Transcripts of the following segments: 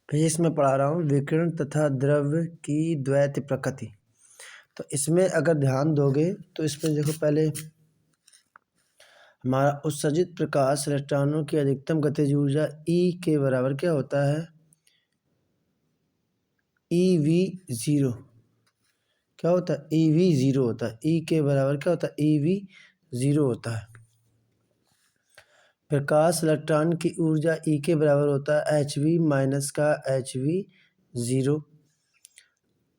Physics में पढ़ा रहा हूँ विकिरण तथा द्रव्य की द्वैत प्रकृति। तो इसमें अगर ध्यान दोगे तो इसमें देखो पहले हमारा उत्सर्जित प्रकाश इलेक्ट्रॉनों की अधिकतम गतिज ऊर्जा E के बराबर क्या होता है, EV0। क्या होता है, EV0 होता है। E के बराबर क्या होता है, EV0 होता है। प्रकाश इलेक्ट्रॉन की ऊर्जा E के बराबर होता है HV माइनस का HV0।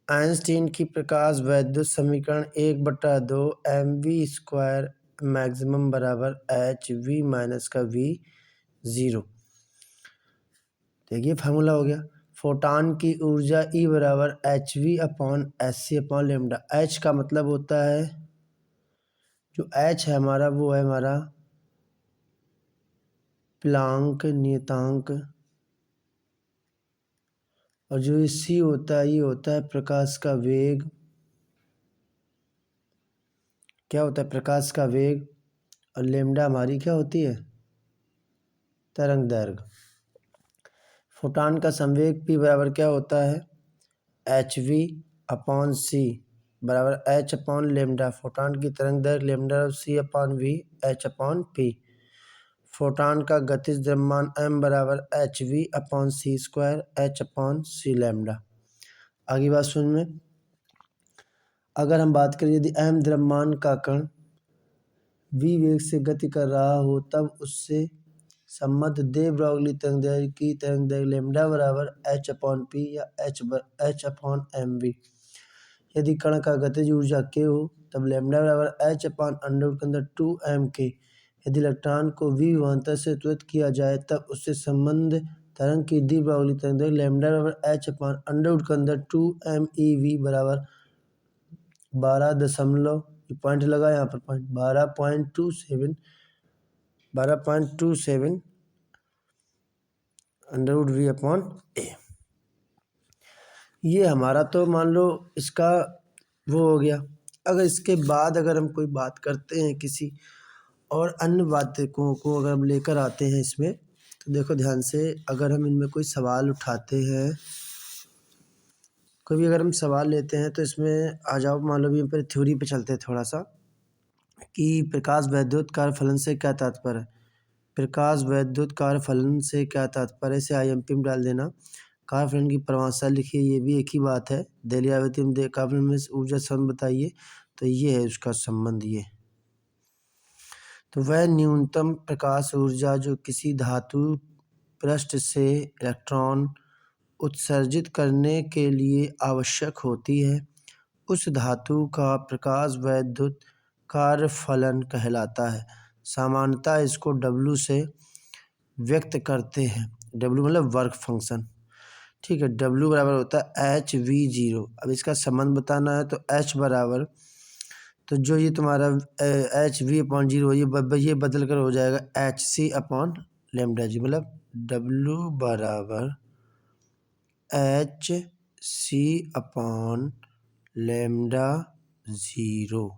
आइंस्टीन की प्रकाश वैद्युत समीकरण 1/2 mv² मैक्सिमम बराबर HV माइनस का V0। देखिए फार्मूला हो गया। फोटॉन की ऊर्जा E बराबर hv/sc/λ। H का मतलब होता है, जो H है हमारा वो है हमारा प्लांक नियतांक, और जो C होता है ये होता है प्रकाश का वेग। क्या होता है, प्रकाश का वेग। और लेमडा हमारी क्या होती है, तरंग दैर्घ्य। फोटॉन का संवेग P बराबर क्या होता है, HV/c बराबर H/λ। फोटॉन की तरंग दैर्घ्य लेमडा C/v H/p। फोटॉन का गतिज द्रव्यमान m बराबर HV/c² H/c λ। आगे बात सुन में, अगर हम बात करें यदि m द्रव्यमान का कण v वेग से गति कर रहा हो तब उससे संबद्ध दे ब्रॉगली तरंग दैर्घ्य की तरंग दैर्घ्य लेमडा बराबर H/p या H/mv। यदि कण का गतिज ऊर्जा k हो तब लेमडा बराबर H/2m k। यदि इलेक्ट्रॉन को v विभवांतर से त्वरित किया जाए तब उससे संबद्ध तरंग की दी ब्रॉगली तरंग दैर्घ्य लेमडा बराबर H/2mev बराबर 12 पॉइंट लगा यहाँ पर पॉइंट 12.27 √v/a। ये हमारा तो मान लो इसका वो हो गया। अगर इसके बाद अगर हम कोई बात करते हैं किसी और अन्य बातों को अगर हम लेकर आते हैं इसमें, तो देखो ध्यान से, अगर हम इनमें कोई सवाल उठाते हैं, कोई भी अगर हम सवाल लेते हैं तो इसमें आ जाओ, मान लो भी पर थ्योरी पे चलते हैं थोड़ा सा, कि प्रकाश वैद्युत कार्य फलन से क्या तात्पर्य है। प्रकाश वैद्युत कार्य फलन से क्या तात्पर्य, इसे IMP में डाल देना। कार्य फलन की परिभाषा लिखिए, ये भी एक ही बात है। दहलीज आवृत्ति में कार्य फलन में ऊर्जा संबंध बताइए, तो ये है उसका संबंध। ये तो वह न्यूनतम प्रकाश ऊर्जा जो किसी धातु पृष्ठ से इलेक्ट्रॉन उत्सर्जित करने के लिए आवश्यक होती है, उस धातु का प्रकाश वैद्युत कार्य फलन कहलाता है। सामान्यतः इसको W से व्यक्त करते हैं। W मतलब वर्क फंक्शन, ठीक है। W बराबर होता है HV0। अब इसका संबंध बताना है तो H बराबर, तो जो ये तुम्हारा HV/0 ये बदल कर हो जाएगा HC/λ। मतलब W बराबर HC/λ0।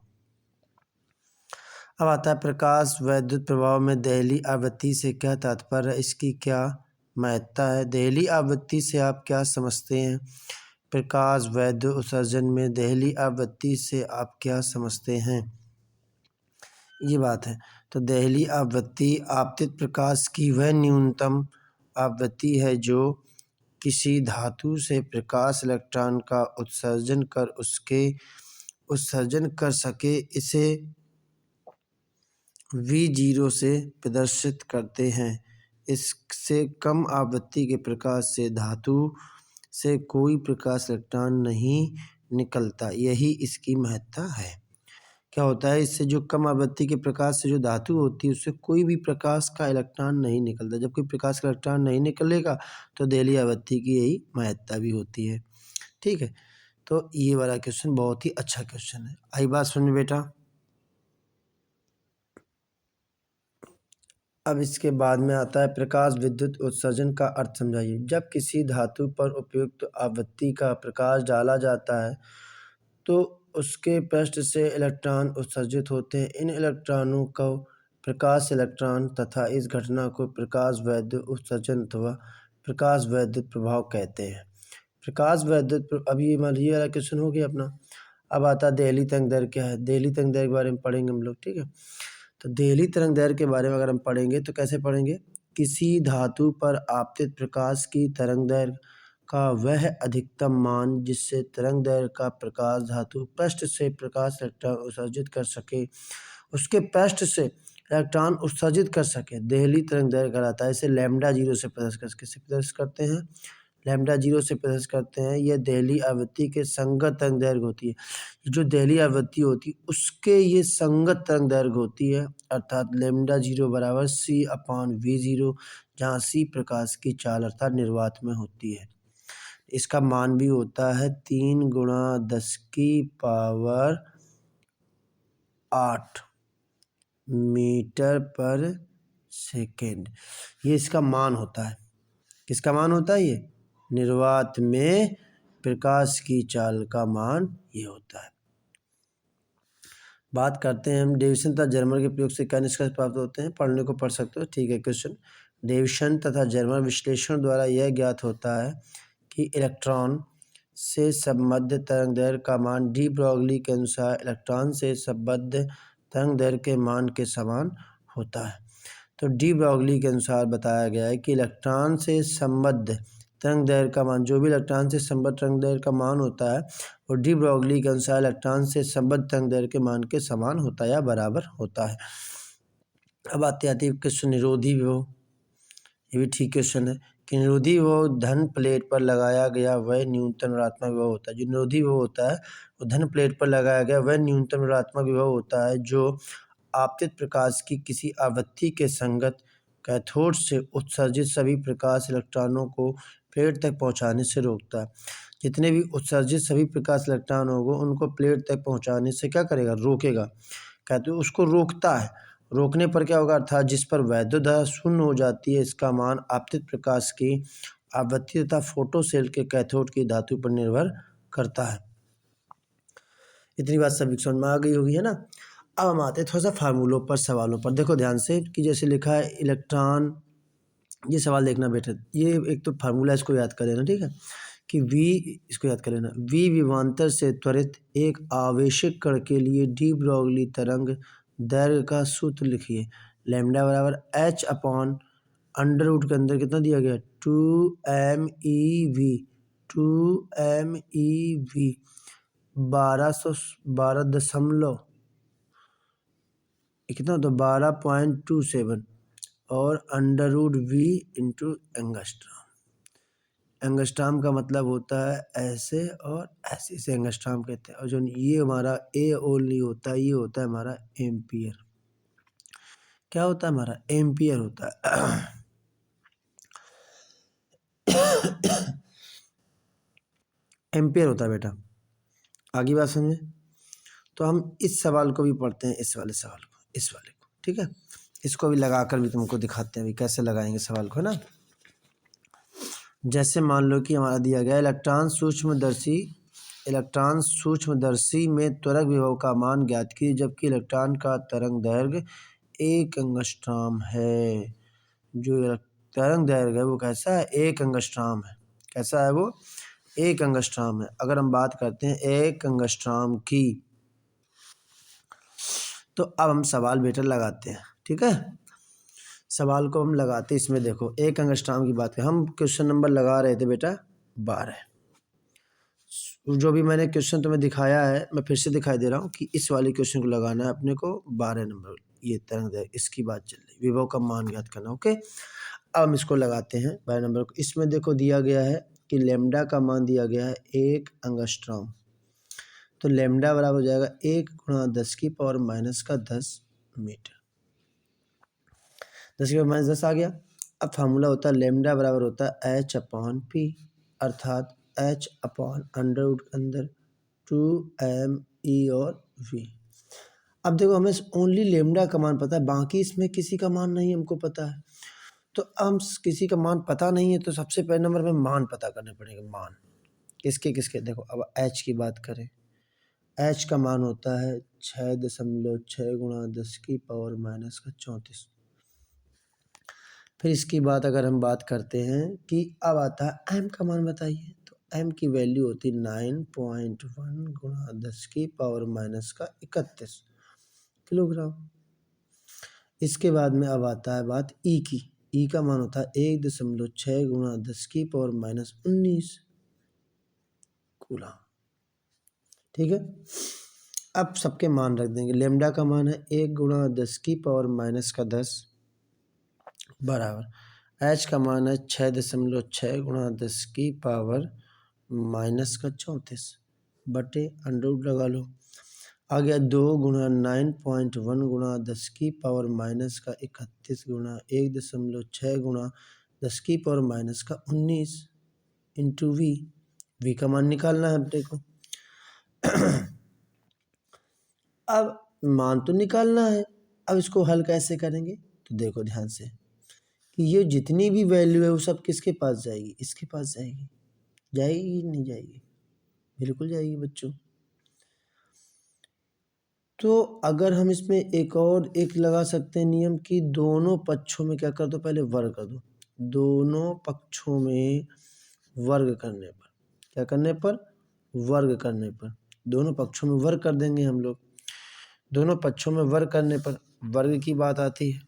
अब आता है प्रकाश वैद्युत प्रभाव में दहलीज आवृत्ति से क्या तात्पर्य है, इसकी क्या महत्ता है। दहलीज आवृत्ति से आप क्या समझते हैं, प्रकाश वैद्युत उत्सर्जन में दहलीज आवृत्ति से आप क्या समझते हैं, ये बात है। तो दहलीज आवृत्ति आपतित प्रकाश की वह न्यूनतम आवृत्ति है जो किसी धातु से प्रकाश इलेक्ट्रॉन का उत्सर्जन कर सके। इसे V0 से प्रदर्शित करते हैं। इससे कम आवृत्ति के प्रकाश से धातु से कोई प्रकाश इलेक्ट्रॉन नहीं निकलता, यही इसकी महत्ता है। क्या होता है, इससे जो कम आवृत्ति के प्रकाश से जो धातु होती है उससे कोई भी प्रकाश का इलेक्ट्रॉन नहीं निकलता। जब कोई प्रकाश का इलेक्ट्रॉन नहीं निकलेगा तो दहलीज आवृत्ति की यही महत्ता भी होती है, ठीक है। तो ये वाला क्वेश्चन बहुत ही अच्छा क्वेश्चन है। आई बात सुन बेटा। अब इसके बाद में आता है प्रकाश विद्युत उत्सर्जन का अर्थ समझाइए। जब किसी धातु पर उपयुक्त आवृत्ति का प्रकाश डाला जाता है तो उसके पृष्ठ से इलेक्ट्रॉन उत्सर्जित होते हैं। इन इलेक्ट्रॉनों को प्रकाश इलेक्ट्रॉन तथा इस घटना को प्रकाश वैद्युत उत्सर्जन अथवा प्रकाश वैद्युत प्रभाव कहते हैं। प्रकाश वैद्युत अब ये मान लीजिए वाला क्वेश्चन हो गया अपना। अब आता है देहली तरंग दैर्घ्य क्या है। देहली तरंग दैर्घ्य के बारे में पढ़ेंगे हम लोग, ठीक है। तो देहली तरंग दैर्घ्य के बारे में अगर हम पढ़ेंगे तो कैसे पढ़ेंगे, किसी धातु पर आपतित प्रकाश की तरंग दैर्घ्य का वह अधिकतम मान जिससे तरंग दैर्घ्य का प्रकाश धातु पृष्ठ से प्रकाश इलेक्ट्रॉन उत्सर्जित कर सके, उसके पृष्ठ से इलेक्ट्रॉन उत्सर्जित कर सके, देहली तरंग दैर्घ्य कहलाता है। इसे लैम्डा जीरो से प्रदर्शित करते हैं, लैम्डा जीरो से प्रदर्शित करते हैं। यह देहली आवृत्ति के संगत तरंग दैर्घ्य होती है। जो देहली आवृत्ति होती है उसके ये संगत तरंग दैर्घ्य होती है, अर्थात लैम्डा जीरो बराबर C/V0, जहाँ C प्रकाश की चाल अर्थात निर्वात में होती है। इसका मान भी होता है 3 × 10⁸ मीटर पर सेकेंड, ये इसका मान होता है। किसका मान होता है? ये निर्वात में प्रकाश की चाल का मान ये होता है। बात करते हैं हम डेविसन तथा जर्मर के प्रयोग से क्या निष्कर्ष प्राप्त होते हैं। पढ़ने को पढ़ सकते हो, ठीक है। क्वेश्चन, डेविसन तथा जर्मर विश्लेषण द्वारा यह ज्ञात होता है कि इलेक्ट्रॉन से संबद्ध तरंग दैर्घ्य का मान डी ब्रॉगली के अनुसार इलेक्ट्रॉन से संबद्ध तरंग दैर्घ्य के मान के समान होता है। तो डी ब्रॉगली के अनुसार बताया गया है कि इलेक्ट्रॉन से संबद्ध तरंग दैर्घ्य का मान, जो भी इलेक्ट्रॉन से संबद्ध तरंग दैर्घ्य का मान होता है वो डी ब्रॉगली के अनुसार इलेक्ट्रॉन से संबद्ध तरंग दैर्घ्य के मान के समान होता है या बराबर होता है। अब आते आते क्वेश्चन निरोधी विभव, ये भी ठीक क्वेश्चन है कि निरोधी विभव धन प्लेट पर लगाया गया वह न्यूनतम ऋणात्मक विभव होता है। जो निरोधी विभव होता है वो धन प्लेट पर लगाया गया वह न्यूनतम ऋणात्मक विभव होता है जो आपतित प्रकाश की किसी आवृत्ति के संगत कैथोड से उत्सर्जित सभी प्रकाश इलेक्ट्रॉनों को प्लेट तक पहुंचाने से रोकता है। जितने भी उत्सर्जित सभी प्रकाश इलेक्ट्रॉन होंगे उनको प्लेट तक पहुंचाने से क्या करेगा? रोकेगा। कहते हैं उसको रोकता है। रोकने पर क्या होगा? अर्थात जिस पर वैद्युत धारा शून्य हो जाती है, इसका मान आपतित प्रकाश की आवृत्ति तथा फोटो सेल के कैथोड की धातु पर निर्भर करता है। इतनी बात सभी समझ में आ गई होगी, है ना। अब हम आते हैं थोड़ा सा फार्मूलों पर, सवालों पर। देखो ध्यान से कि जैसे लिखा है इलेक्ट्रॉन, ये सवाल देखना बेटा, ये एक तो फार्मूला इसको याद कर लेना, ठीक है, कि V, इसको याद कर लेना, V विभवांतर से त्वरित एक आवेशित कण के लिए डी ब्रॉगली तरंग दैर्घ्य का सूत्र लिखिए। लैम्डा बराबर h/अंडर रूट के अंदर कितना दिया गया? 2 MeV, 2 MeV 12 कितना होता है? 12.27 और √V इंटू एंगस्ट्रॉम। एंगस्ट्रॉम का मतलब होता है ऐसे और ऐसे, इसे एंगस्ट्रॉम कहते हैं। और जो ये हमारा ए ओनली होता है, ये होता है हमारा एम्पियर। क्या होता है? हमारा एम्पियर होता है। एम्पियर होता है बेटा। आगे बात समझे? तो हम इस सवाल को भी पढ़ते हैं, इस वाले सवाल को, इस वाले को, ठीक है। इसको भी लगाकर भी तुमको दिखाते हैं अभी कैसे लगाएंगे सवाल को, है ना। जैसे मान लो कि हमारा दिया गया इलेक्ट्रॉन सूक्ष्मदर्शी में त्वरक विभव का मान ज्ञात कीजिए जबकि इलेक्ट्रॉन का तरंग दैर्घ्य 1 एंगस्ट्रॉम है। जो तरंग दैर्घ्य है वो कैसा है? 1 एंगस्ट्रॉम है। कैसा है वो? 1 एंगस्ट्रॉम है। अगर हम बात करते हैं 1 एंगस्ट्रॉम की, तो अब हम सवाल बेटा लगाते हैं, ठीक है। सवाल को हम लगाते हैं, इसमें देखो 1 एंगस्ट्रॉम की बात करें, हम क्वेश्चन नंबर लगा रहे थे बेटा 12। जो भी मैंने क्वेश्चन तुम्हें दिखाया है मैं फिर से दिखाई दे रहा हूँ कि इस वाले क्वेश्चन को लगाना है अपने को 12 नंबर। ये तरंग दैर्घ्य इसकी बात चल रही, विभव का मान ज्ञात करना, ओके। अब हम इसको लगाते हैं 12 नंबर को। इसमें देखो दिया गया है कि लैम्डा का मान दिया गया है 1 एंगस्ट्रॉम। तो लैम्डा बराबर हो जाएगा 1 × 10⁻⁻10 मीटर। 10⁻⁻10 आ गया। अब फार्मूला होता है लैम्डा बराबर होता है H/P, अर्थात H/अंडर रूट के अंदर 2 Me और V। अब देखो हमें ओनली लैम्डा का मान पता है, बाकी इसमें किसी का मान नहीं हमको पता है। तो हम किसी का मान पता नहीं है तो सबसे पहले नंबर में मान पता करने पड़ेगा। मान किसके किसके? देखो अब H की बात करें, H का मान होता है 6.6 × 10⁻⁻34। फिर इसकी बात अगर हम बात करते हैं कि अब आता है m का मान बताइए, तो m की वैल्यू होती है 9.1 गुणा 10 की पावर माइनस का 31 किलोग्राम। इसके बाद में अब आता है बात ई की। ई का मान होता है 1.6 गुणा 10 की पावर माइनस 19 कूलम। ठीक है, अब सबके मान रख देंगे। लेमडा का मान है 1 गुणा 10 की पावर माइनस का 10 बराबर एच का मान है 6.6 गुणा 10 की पावर माइनस का 34 बटे अंडर लगा लो। आ गया 2 गुणा 9.1 गुणा 10 की पावर माइनस का 31 गुणा 1.6 गुणा 10 की पावर माइनस का 19 इंटू वी। वी का मान निकालना है अपने को। अब मान तो निकालना है, अब इसको हल कैसे करेंगे, तो देखो ध्यान से कि ये जितनी भी वैल्यू है वो सब किसके पास जाएगी, इसके पास जाएगी। जाएगी नहीं जाएगी, बिल्कुल जाएगी बच्चों। तो अगर हम इसमें एक लगा सकते हैं नियम कि दोनों पक्षों में क्या कर दो, पहले वर्ग कर दो। दोनों पक्षों में वर्ग करने पर, क्या करने पर, वर्ग करने पर, दोनों पक्षों में वर्ग कर देंगे हम लोग। दोनों पक्षों में वर्ग करने पर वर्ग की बात आती है।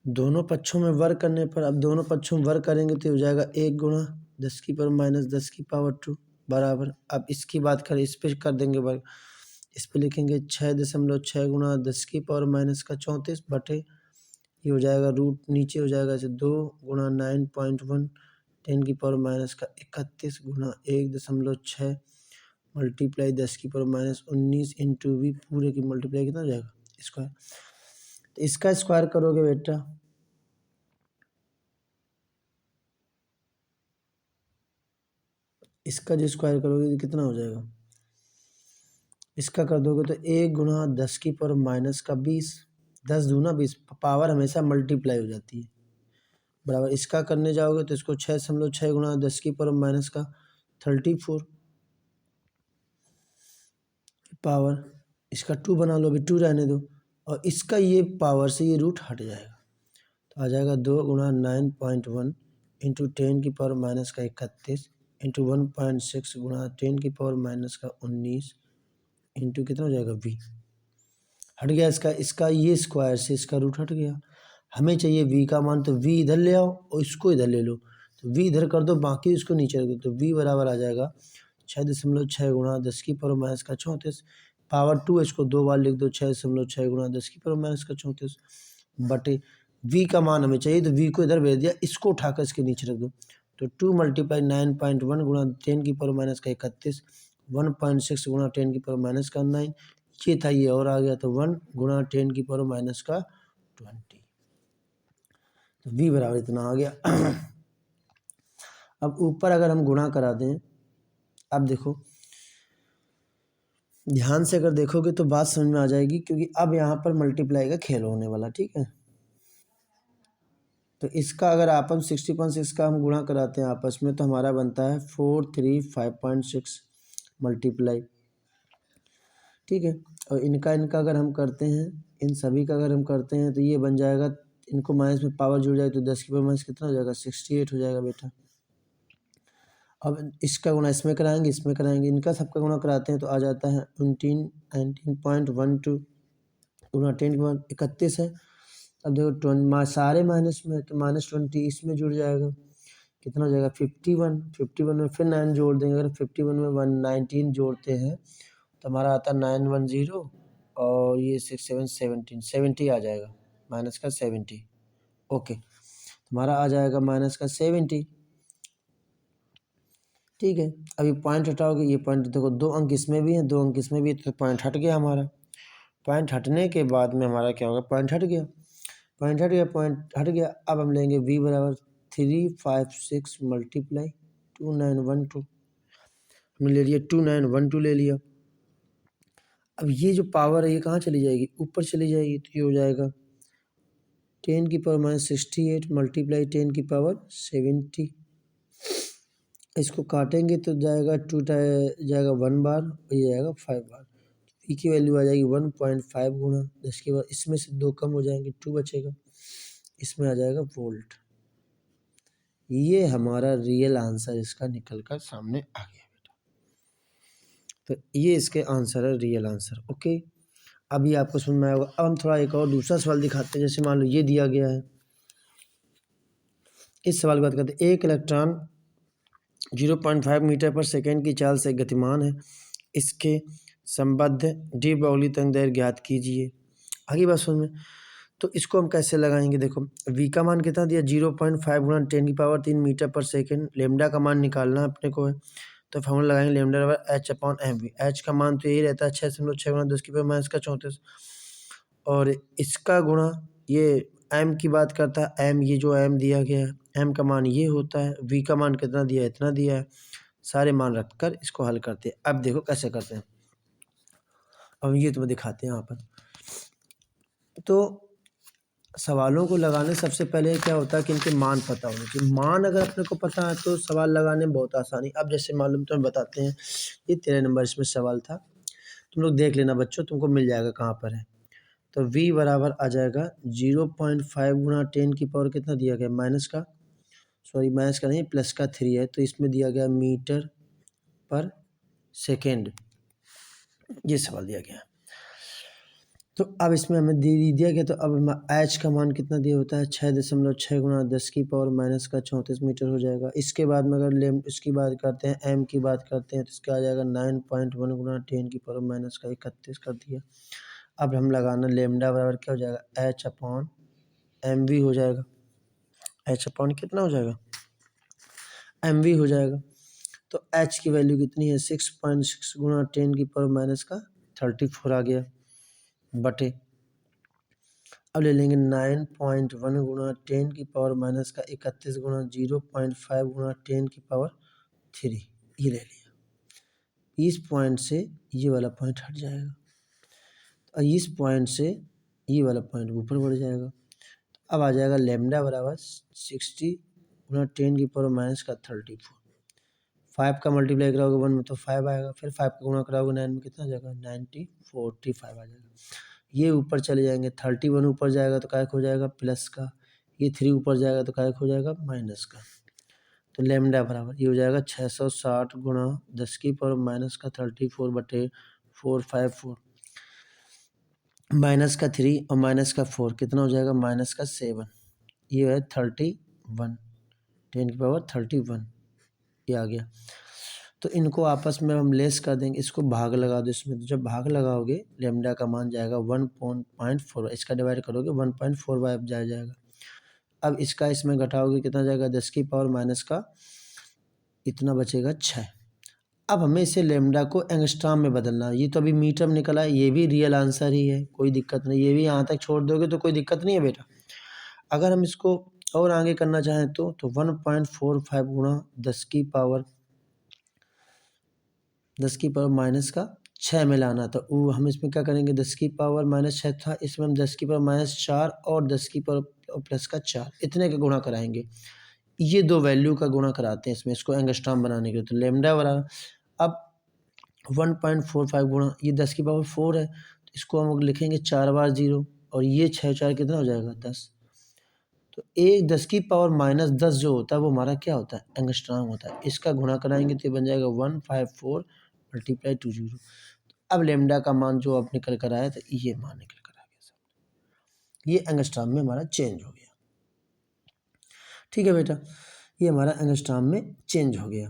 दोनों पक्षों में वर्ग करने पर, अब दोनों पक्षों में वर्ग करेंगे तो हो जाएगा 1 गुणा 10 की पावर माइनस 10 की पावर 2 बराबर। अब इसकी बात करें, इस पर कर देंगे वर्ग। इस पे लिखेंगे 6.6 गुणा 10 की पावर माइनस का 34 बटे ये हो जाएगा रूट नीचे हो जाएगा ऐसे 2 गुणा 9.1 10 की पावर माइनस का 31 गुणा 1.6 मल्टीप्लाई 10 की पावर माइनस 19 इंटू वी पूरे की मल्टीप्लाई कितना हो जाएगा, स्क्वायर। तो इसका स्क्वायर करोगे बेटा, इसका जो स्क्वायर करोगे तो कितना हो जाएगा, इसका कर दोगे तो 1 गुणा 10 की पावर माइनस का 20, 10 दूना 20, पावर हमेशा मल्टीप्लाई हो जाती है बराबर। इसका करने जाओगे तो इसको 6.6 गुणा 10 की पावर माइनस का 34 पावर, इसका 2 बना लो, अभी 2 रहने दो, और इसका ये पावर से ये रूट हट जाएगा तो आ जाएगा 2 गुणा 9.1 इंटू 10 की पावर माइनस का 31 इंटू 1.6 गुणा 10 की पावर माइनस का 19 इंटू कितना हो जाएगा वी। हट गया इसका, इसका ये स्क्वायर से इसका रूट हट गया। हमें चाहिए वी का मान, तो वी इधर ले आओ और इसको इधर ले लो, तो वी इधर कर दो, बाकी इसको नीचे रख दो, तो वी बराबर आ जाएगा 6.6 गुणा 10 की पावर माइनस का 34 पावर 2, इसको 2 बार लिख दो, 6.6 गुणा 10 की पावर माइनस का 34 बटे वी का मान हमें चाहिए, तो वी को इधर भेज दिया, इसको उठाकर इसके नीचे रख दो, तो 2 मल्टीप्लाई 9.1 गुणा 10 की पावर माइनस का 31 1.6 गुणा 10 की पावर माइनस का 9 ये था, ये और आ गया, तो 1 गुणा 10 की पावर माइनस का 20, तो v बराबर इतना आ गया। अब ऊपर अगर हम गुणा करा दें, अब देखो ध्यान से अगर देखोगे तो बात समझ में आ जाएगी, क्योंकि अब यहाँ पर मल्टीप्लाई का खेल होने वाला, ठीक है। तो इसका अगर आपन 60.6 का हम गुणा कराते हैं आपस में, तो हमारा बनता है 435.6 मल्टीप्लाई, ठीक है। और इनका इनका अगर हम करते हैं, इन सभी का अगर हम करते हैं तो ये बन जाएगा, इनको माइनस में पावर जुड़ जाए तो 10 की पावर माइनस कितना हो जाएगा, 68 हो जाएगा बेटा। अब इसका गुणा इसमें कराएंगे, इसमें कराएंगे, इनका सबका गुणा कराते हैं तो आ जाता है 19.12 गुणा 10 के बाद 31 है। अब देखो सारे माइनस में, तो -20 इसमें जुड़ जाएगा, कितना हो जाएगा 51, 51 में फिर 9 जोड़ देंगे, अगर 51 में 119 जोड़ते हैं तो हमारा आता है 910 और ये 6 7 17 70 आ जाएगा, माइनस का 70, ओके। हमारा आ जाएगा माइनस का 70, ठीक है। अभी पॉइंट हटाओगे, ये पॉइंट देखो 2 अंक इसमें भी हैं, 2 अंक इसमें भी है, तो पॉइंट हट गया हमारा। पॉइंट हटने के बाद में हमारा क्या होगा, पॉइंट हट गया, पॉइंट हट गया, पॉइंट हट गया। अब हम लेंगे v बराबर 356 मल्टीप्लाई 2912, हमने ले लिया 2912 ले लिया। अब ये जो पावर है ये कहाँ चली जाएगी, ऊपर चली जाएगी, तो ये हो जाएगा 10 की पावर माइनस 68 मल्टीप्लाई 10 की पावर 70, इसको काटेंगे तो जाएगा 2 जाएगा 1 बार और ये जाएगा 5 बार, पी की वैल्यू आ जाएगी 1.5 गुणा 10 के बाद, इसमें से 2 कम हो जाएंगे, 2 बचेगा, इसमें आ जाएगा वोल्ट। ये हमारा रियल आंसर इसका निकल कर सामने आ गया बेटा। तो ये इसके आंसर है, रियल आंसर। ओके, अभी आपको समझ में आया होगा। अब हम थोड़ा एक और दूसरा सवाल दिखाते हैं। जैसे मान लो ये दिया गया है, इस सवाल की बात करते हैं। एक इलेक्ट्रॉन 0.5 मीटर पर सेकेंड की चाल से गतिमान है, इसके संबद्ध डी ब्रोगली तरंग ज्ञात कीजिए। आगे बात समझ में। तो इसको हम कैसे लगाएंगे, देखो v का मान कितना दिया, 0.5 गुणा 10⁻³ मीटर पर सेकेंड। लेमडा का मान निकालना अपने को है, तो फॉर्मूला लगाएंगे लेमडा बराबर h/mv। h का मान तो यही रहता है 6.6 गुणा 10⁻⁻34, और इसका गुणा ये m की बात करता है, m ये जो m दिया गया है m का मान ये होता है, v का मान कितना दिया है, इतना दिया है। सारे मान रखकर इसको हल करते हैं। अब देखो कैसे करते हैं, अब ये तुम्हें दिखाते हैं यहाँ पर। तो सवालों को लगाने सबसे पहले क्या होता है कि इनके मान पता होने चाहिए। मान अगर अपने को पता है तो सवाल लगाने में बहुत आसानी। अब जैसे मालूम तुम्हें बताते हैं, ये 13 नंबर इसमें सवाल था, तुम लोग देख लेना बच्चों, तुमको मिल जाएगा कहाँ पर है। तो v बराबर आ जाएगा 0.5 गुणा 10⁻, कितना दिया गया, माइनस का नहीं प्लस का 3 है, तो इसमें दिया गया मीटर पर सेकेंड, ये सवाल दिया गया। तो अब इसमें हमें दिया गया, तो अब h का मान कितना दिया होता है, 6.6 गुणा 10⁻⁻34 मीटर हो जाएगा। इसके बाद में अगर इसकी बात करते हैं, m की बात करते हैं, तो इसका आ जाएगा 9.1 गुणा 10⁻⁻31 कर दिया। अब हम लगाना लेमडा बराबर क्या हो जाएगा, h/mv हो जाएगा। h/ कितना हो जाएगा, mv हो जाएगा। तो h की वैल्यू कितनी है, 6.6 गुणा 10⁻⁻34 आ गया बटे, अब ले लेंगे 9.1 गुणा 10⁻⁻31 गुणा 0.5 गुणा 10⁻3, ये ले लिया। इस पॉइंट से ये वाला पॉइंट हट जाएगा, और इस पॉइंट से ये वाला पॉइंट ऊपर बढ़ जाएगा। अब आ जाएगा लेमडा बराबर 60 गुणा 10⁻34। 5 का मल्टीप्लाई कराओगे 1 में तो 5 आएगा, फिर 5 का गुणा कराओगे 9 में, कितना आ जाएगा, 45 आ जाएगा। ये ऊपर चले जाएंगे, 31 ऊपर जाएगा तो काय हो जाएगा प्लस का, ये 3 ऊपर जाएगा तो काय हो जाएगा माइनस का। तो लेमडा बराबर ये हो जाएगा 660 गुणा 10⁻34 बटे 454, माइनस का 3 और माइनस का 4 कितना हो जाएगा, माइनस का 7, ये है 31, 10⁻31 ये आ गया। तो इनको आपस में हम लेस कर देंगे, इसको भाग लगा दो इसमें, तो जब भाग लगाओगे लेमडा का मान जाएगा 1.4, इसका डिवाइड करोगे 1.45 जाएगा। अब इसका इसमें घटाओगे कितना जाएगा, 10⁻⁻, का इतना बचेगा 6। अब हमें इसे लेमडा को एंगस्ट्राम में बदलना है। ये तो अभी मीटर में निकला है, ये भी रियल आंसर ही है, कोई दिक्कत नहीं, ये भी यहाँ तक छोड़ दोगे तो कोई दिक्कत नहीं है बेटा। अगर हम इसको और आगे करना चाहें तो 1.45 गुणा 10⁻⁻6 में लाना, तो वो हम इसमें क्या करेंगे, 10⁻⁻6 था, इसमें हम 10⁻⁻4 और 10⁻+4 इतने का गुणा कराएंगे। ये दो वैल्यू का गुणा कराते हैं इसमें, इसको एंगस्ट्राम बनाने के लिए। तो लेमडा बराबर अब 1.45 गुणा ये 10⁻4 है, तो इसको हम लिखेंगे 4 बार 0, और ये 6×4 कितना हो जाएगा 10। तो एक 10⁻−10 जो होता है वो हमारा क्या होता है, एंगस्ट्राम होता है। इसका गुणा कराएंगे तो ये बन जाएगा 154 × 20। अब लेमडा का मान जो अब निकल कर आया, तो ये मान निकल कर आ गया, ये एंगस्ट्राम में हमारा चेंज हो गया। ठीक है बेटा, ये हमारा एंगस्ट्राम में चेंज हो गया।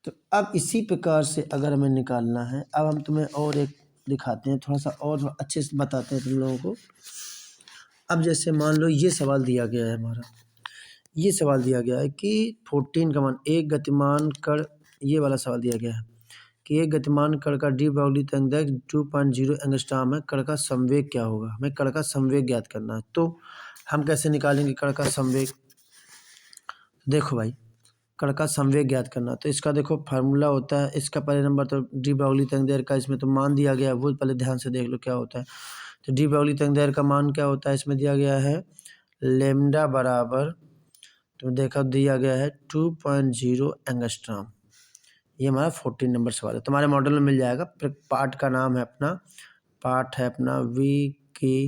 तो अब इसी प्रकार से अगर हमें निकालना है, अब हम तुम्हें और एक दिखाते हैं, थोड़ा सा और अच्छे से बताते हैं तुम लोगों को। अब जैसे मान लो ये सवाल दिया गया है हमारा, ये सवाल दिया गया है कि 14 का मान, एक गतिमान कण, ये वाला सवाल दिया गया है कि एक गतिमान कण का डी ब्रोगली तरंग 2.0 एंगस्ट्राम है, कण का संवेग क्या होगा, हमें कण का संवेग ज्ञात करना है। तो हम कैसे निकालेंगे कण का संवेग, देखो भाई कण का संवेग ज्ञात करना, तो इसका देखो फार्मूला होता है। इसका पहले नंबर तो डी ब्रोगली तरंग का इसमें तो मान दिया गया है, वो पहले ध्यान से देख लो क्या होता है। तो डी ब्रोगली तरंग का मान क्या होता है, इसमें दिया गया है लेमडा बराबर, तो देखा दिया गया है 2.0 एंगस्ट्राम। ये हमारा 14 नंबर सवाल है, तुम्हारे मॉडल में मिल जाएगा। पाठ का नाम है अपना, पाठ है अपना विकिरण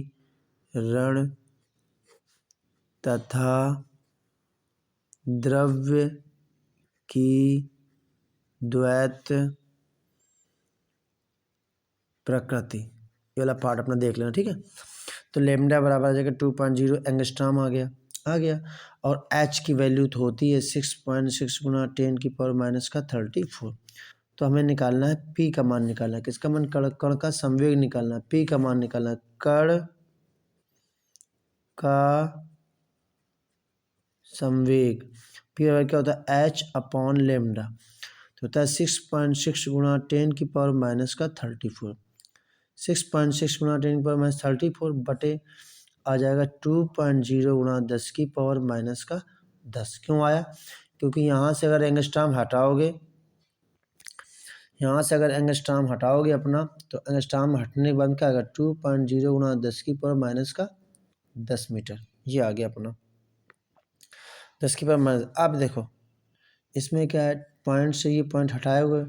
तथा द्रव्य की द्वैत प्रकृति, ये वाला पार्ट अपना देख लेना, ठीक है। तो लेमडा बराबर आ जाएगा 2.0 एंगस्ट्रॉम आ गया और एच की वैल्यू तो होती है 6.6 गुना 10⁻⁻34। तो हमें निकालना है पी का मान निकालना है, किसका मान, कण का संवेग निकालना है, पी का मान निकालना है, कण का संवेग। पी बराबर क्या होता है, एच अपॉन लेमडा, तो होता है 6.6 गुना 10⁻⁻34। 6.6 गुना 10⁻⁻34 बटे आ जाएगा 2.0 गुना 10⁻⁻10। क्यों आया, क्योंकि यहाँ से अगर एंगस्ट्रॉम हटाओगे, यहाँ से अगर एंगस्ट्रॉम हटाओगे अपना, तो एंगस्ट्रॉम हटने के बाद क्या आएगा, 2.0 गुना 10⁻⁻10 मीटर। ये आ गया अपना 10⁻⁻। अब देखो इसमें क्या है, पॉइंट से ये पॉइंट हटाए हुए,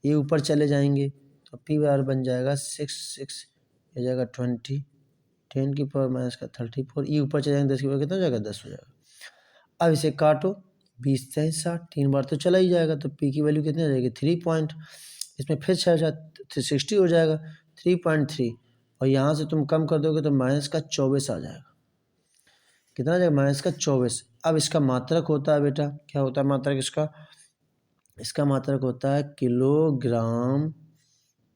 ये ऊपर चले जाएंगे, तो पी बार बन जाएगा 6 हो जाएगा 20 10⁻⁻34। ये ऊपर चले जाएंगे 10 की पावर कितना हो जाएगा, 10 हो जाएगा। अब इसे काटो, 20 से 60, 3 बार तो चला ही जाएगा, तो पी की वैल्यू कितनी आ जाएगी, 3 पॉइंट, इसमें फिर 60 हो जाएगा 3.3, और यहाँ से तुम कम कर दोगे तो -24 आ जाएगा। कितना आ जाएगा, -24। अब इसका मात्रक होता है बेटा, क्या होता है मात्रक इसका, इसका मात्रक होता है किलोग्राम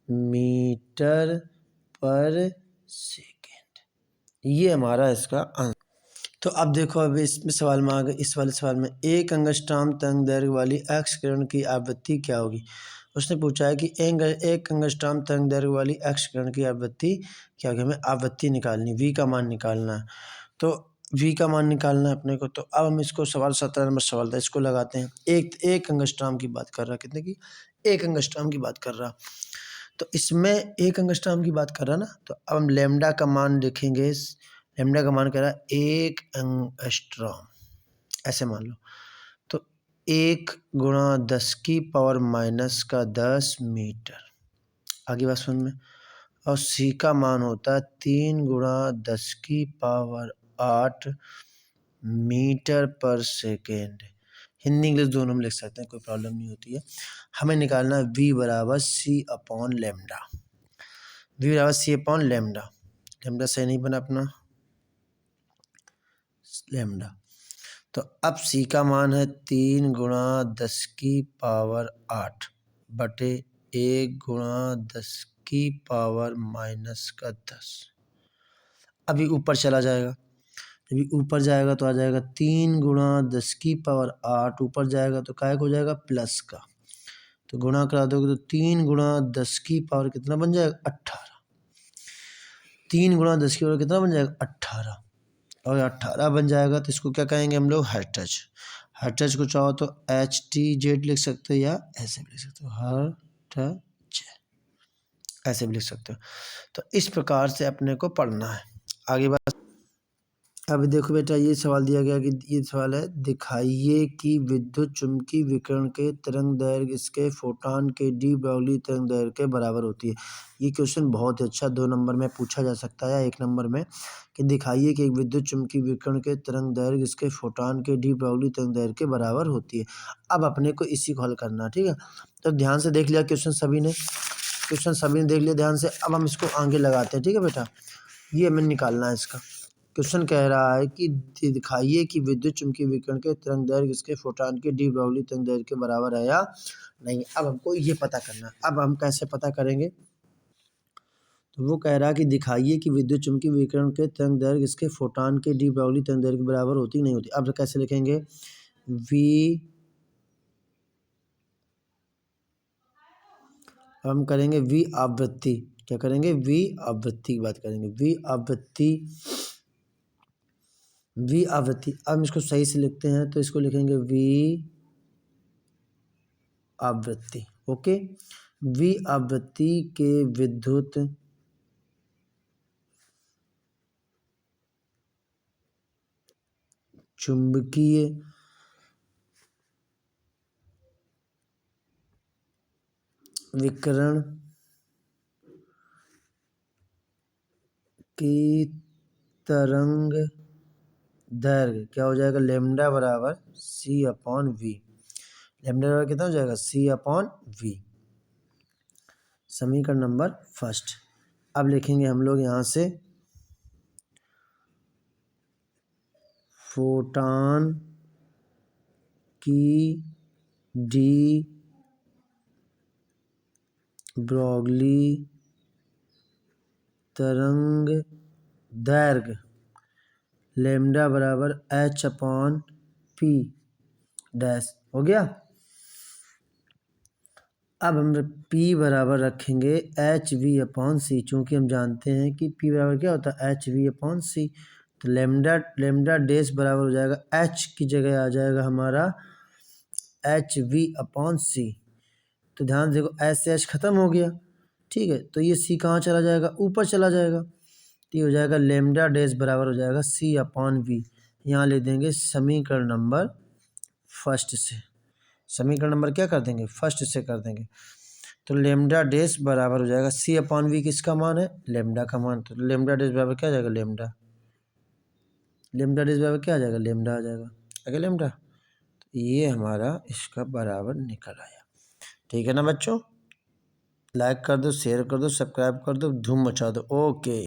मीटर पर सेकेंड। ये हमारा इसका आंसर। तो अब देखो, अभी इसमें सवाल में आ गए, इस वाले सवाल में एक अंगस्ट्राम तरंग दैर्घ्य वाली एक्स किरण की आवृत्ति क्या होगी। उसने पूछा है कि एक अंगस्ट्राम तरंग दैर्घ्य वाली एक्स किरण की आवृत्ति क्या होगी, हमें आवृत्ति निकालनी, वी का मान निकालना है। तो वी का मान निकालना है अपने को, तो अब हम इसको सवाल 17 नंबर सवाल था, इसको लगाते हैं। एक अंगस्ट्राम की बात कर रहा, कितने की, एक अंगस्ट्राम की बात कर रहा। तो इसमें एक अंगस्ट्राम की बात कर रहा ना, तो अब हम लेमडा का मान लिखेंगे, लेमडा का मान कह रहा है 1 एंगस्ट्रॉम, ऐसे मान लो, तो 1 गुणा 10⁻⁻10 मीटर। आगे बात सुन में, और सी का मान होता है 3 गुणा 10⁸ मीटर पर सेकेंड। हिंदी इंग्लिश दोनों में लिख सकते हैं, कोई प्रॉब्लम नहीं होती है। हमें निकालना है वी बराबर सी अपॉन लेमडा, वी बराबर सी अपॉन लेमडा। लेमडा सही नहीं बना अपना, लेमडा। तो अब सी का मान है 3 गुणा 10⁸ बटे 1 गुणा 10⁻⁻10। अभी ऊपर चला जाएगा, अभी ऊपर जाएगा तो आ जाएगा 3 गुणा 10⁸, ऊपर जाएगा तो काय हो जाएगा, प्लस का, तो गुणा करा दोगे तो 3 गुणा 10⁻, कितना बन जाएगा, 18। 3 गुणा 10⁻ कितना बन जाएगा, 18, और 18 बन जाएगा तो इसको क्या कहेंगे हम लोग, हर्ट्ज। हर्ट्ज को चाहो तो HTZ लिख सकते हो, या ऐसे भी लिख सकते हो, हर्ट्ज, ऐसे भी लिख सकते हो। तो इस प्रकार से अपने को पढ़ना है। आगे बात, अब देखो बेटा, ये सवाल दिया गया कि ये सवाल है, दिखाइए कि विद्युत चुम्बकीय विकिरण के तरंग दैर्घ्य इसके फोटॉन के डी ब्रॉगली तरंग दैर्घ्य के बराबर होती है। ये क्वेश्चन बहुत ही अच्छा 2 नंबर में पूछा जा सकता है, 1 नंबर में, कि दिखाइए कि एक विद्युत चुम्बकीय विकिरण के तरंग दैर्घ्य इसके फोटॉन के डी ब्रॉगली तरंग दैर्घ्य के बराबर होती है। अब अपने को इसी को हल करना है, ठीक है। तो ध्यान से देख लिया क्वेश्चन सभी ने, क्वेश्चन सभी ने देख लिया ध्यान से। अब हम इसको आगे लगाते हैं, ठीक है बेटा। ये हमें निकालना है इसका। क्वेश्चन कह रहा है कि दिखाइए कि विद्युत चुम्बकीय विकिरण के तरंग दैर्घ्य इसके फोटॉन के डी ब्रॉगली तरंग दैर्घ्य के बराबर है या नहीं। अब हमको ये पता करना है। अब हम कैसे पता करेंगे, तो वो कह रहा है कि दिखाइए कि विद्युत चुम्बकीय विकिरण के तरंग दैर्घ्य इसके फोटॉन के डी ब्रॉगली तरंग दैर्घ्य के बराबर होती नहीं होती। अब कैसे लिखेंगे, वी, हम करेंगे वी आवृत्ति, क्या करेंगे, वी आवृत्ति की बात करेंगे, वी आवृत्ति, वी आवृत्ति। अब इसको सही से लिखते हैं, तो इसको लिखेंगे वी आवृत्ति, ओके। वी आवृत्ति के विद्युत चुंबकीय विकिरण की तरंग दैर्घ्य क्या हो जाएगा, लेमडा बराबर सी अपॉन वी। लेमडा बराबर कितना हो जाएगा, सी अपॉन वी। समीकरण नंबर फर्स्ट। अब लिखेंगे हम लोग यहाँ से फोटॉन की डी ब्रॉगली तरंग दैर्घ्य लेमडा बराबर एच अपॉन पी डैश। हो गया। अब हम P बराबर रखेंगे एच वी अपॉन सी, चूँकि हम जानते हैं कि P बराबर क्या होता है, एच वी अपॉन सी। तो लेमडा डैश बराबर हो जाएगा, एच की जगह आ जाएगा हमारा एच वी अपॉन सी। तो ध्यान से देखो, एच से एच खत्म हो गया, ठीक है। तो ये सी कहाँ चला जाएगा, ऊपर चला जाएगा। तो ये हो जाएगा लेमडा डैश बराबर हो जाएगा सी अपॉन वी। यहाँ ले देंगे समीकरण नंबर फर्स्ट से। समीकरण नंबर क्या कर देंगे, फर्स्ट से कर देंगे। तो लेमडा डैश बराबर हो जाएगा सी अपॉन वी, किसका मान है, लेमडा का मान। तो लेमडा डैश बराबर क्या आ जाएगा, लेमडा। लेमडा डैश बराबर क्या आ जाएगा, लेमडा आ जाएगा, अगर लेमडा। तो ये हमारा इसका बराबर निकल आया। ठीक है ना बच्चों, लाइक कर दो, शेयर कर दो, सब्सक्राइब कर दो, धूम मचा दो। ओके।